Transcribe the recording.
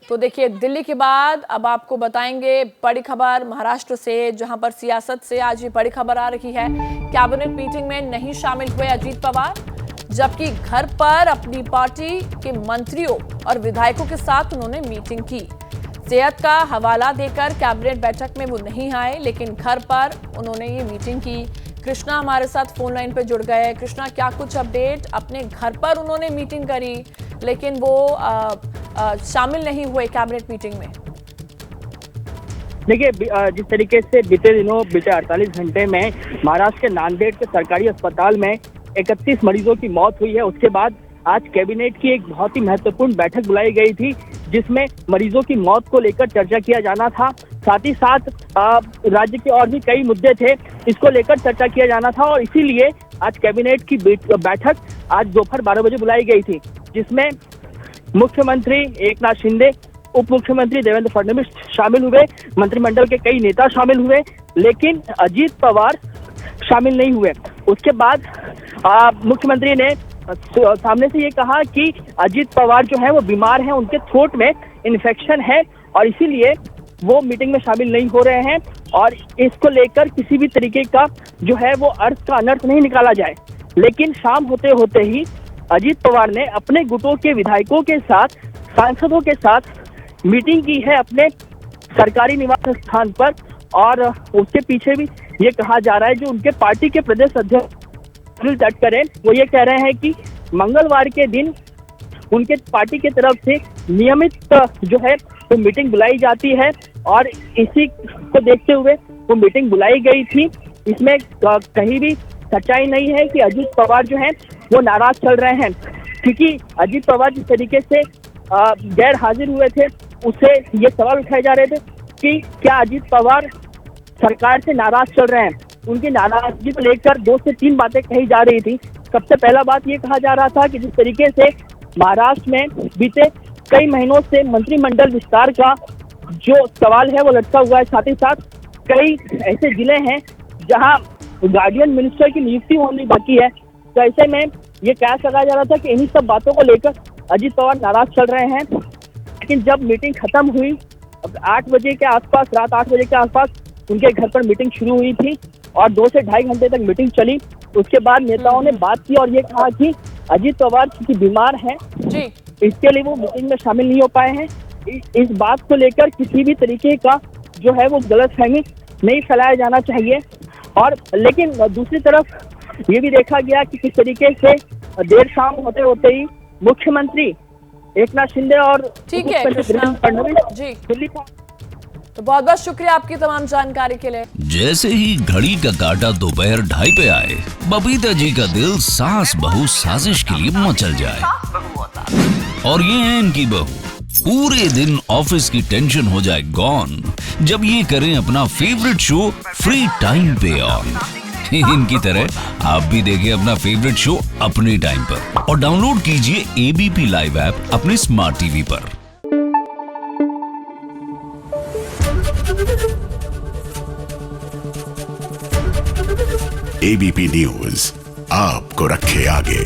तो देखिए, दिल्ली के बाद अब आपको बताएंगे बड़ी खबर महाराष्ट्र से, जहां पर सियासत से आज ये बड़ी खबर आ रही है। कैबिनेट मीटिंग में नहीं शामिल हुए अजीत पवार, जबकि घर पर अपनी पार्टी के मंत्रियों और विधायकों के साथ उन्होंने मीटिंग की। सेहत का हवाला देकर कैबिनेट बैठक में वो नहीं आए, लेकिन घर पर उन्होंने ये मीटिंग की। कृष्णा हमारे साथ फोन लाइन पर जुड़ गए। कृष्णा, क्या कुछ अपडेट? अपने घर पर उन्होंने मीटिंग करी, लेकिन वो शामिल नहीं हुए कैबिनेट मीटिंग में। देखिए, जिस तरीके से बीते 48 घंटे में महाराष्ट्र के नांदेड़ के सरकारी अस्पताल में 31 मरीजों की मौत हुई है, उसके बाद आज कैबिनेट की एक बहुत ही महत्वपूर्ण बैठक बुलाई गई थी, जिसमें मरीजों की मौत को लेकर चर्चा किया जाना था। साथ ही साथ राज्य के और भी कई मुद्दे थे, इसको लेकर चर्चा किया जाना था, और इसीलिए आज कैबिनेट की बैठक आज दोपहर 12 बजे बुलाई गई थी, जिसमें मुख्यमंत्री एकनाथ शिंदे, उप मुख्यमंत्री देवेंद्र फडणवीस शामिल हुए, मंत्रिमंडल के कई नेता शामिल हुए, लेकिन अजीत पवार शामिल नहीं हुए। उसके बाद मुख्यमंत्री ने सामने से ये कहा कि अजीत पवार जो है वो बीमार हैं, उनके थ्रोट में इन्फेक्शन है और इसीलिए वो मीटिंग में शामिल नहीं हो रहे हैं, और इसको लेकर किसी भी तरीके का जो है वो अर्थ का अनर्थ नहीं निकाला जाए। लेकिन शाम होते होते ही अजीत पवार ने अपने गुटों के विधायकों के साथ, सांसदों के साथ मीटिंग की है अपने सरकारी निवास स्थान पर, और उसके पीछे भी ये कहा जा रहा है, जो उनके पार्टी के प्रदेश अध्यक्ष सुनील तटकरे, वो ये कह रहे हैं कि मंगलवार के दिन उनके पार्टी की तरफ से नियमित जो है वो मीटिंग बुलाई जाती है, और इसी को देखते हुए वो मीटिंग बुलाई गई थी। इसमें कहीं भी सच्चाई नहीं है कि अजीत पवार जो है वो नाराज चल रहे हैं, क्योंकि अजीत पवार जिस तरीके से गैर हाजिर हुए थे, उससे ये सवाल उठाए जा रहे थे कि क्या अजीत पवार सरकार से नाराज चल रहे हैं। उनकी नाराजगी को लेकर 2 से 3 बातें कही जा रही थी। सबसे पहला बात ये कहा जा रहा था कि जिस तरीके से महाराष्ट्र में बीते कई महीनों से मंत्रिमंडल विस्तार का जो सवाल है वो लटका हुआ है, साथ ही साथ कई ऐसे जिले हैं जहां गार्डियन मिनिस्टर की नियुक्ति होनी बाकी है। तो ऐसे में ये कयास लगाया जा रहा था कि इन्हीं सब बातों को लेकर अजीत पवार नाराज चल रहे हैं। लेकिन जब मीटिंग खत्म हुई, 8 बजे के आसपास, रात 8 बजे के आसपास उनके घर पर मीटिंग शुरू हुई थी और 2 से ढाई घंटे तक मीटिंग चली। उसके बाद नेताओं ने बात की और ये कहा कि अजीत पवार क्योंकि बीमार हैं, इसके लिए वो मीटिंग में शामिल नहीं हो पाए हैं। इस बात को लेकर किसी भी तरीके का जो है वो गलतफहमी नहीं फैलाया जाना चाहिए। और लेकिन दूसरी तरफ ये भी देखा गया कि किस तरीके से देर शाम होते होते ही मुख्यमंत्री एकनाथ शिंदे और फडणवीस दिल्ली। तो बहुत बहुत शुक्रिया आपकी तमाम जानकारी के लिए। जैसे ही घड़ी का काटा दोपहर 2:30 पे आए, बबीता जी का दिल सास बहू साजिश के लिए मचल जाए। और ये है इनकी बहू, पूरे दिन ऑफिस की टेंशन हो जाए गॉन जब ये करें अपना फेवरेट शो फ्री टाइम पे ऑन। इनकी तरह आप भी देखें अपना फेवरेट शो अपने टाइम पर और डाउनलोड कीजिए एबीपी लाइव ऐप अपने स्मार्ट टीवी पर। एबीपी न्यूज आपको रखे आगे।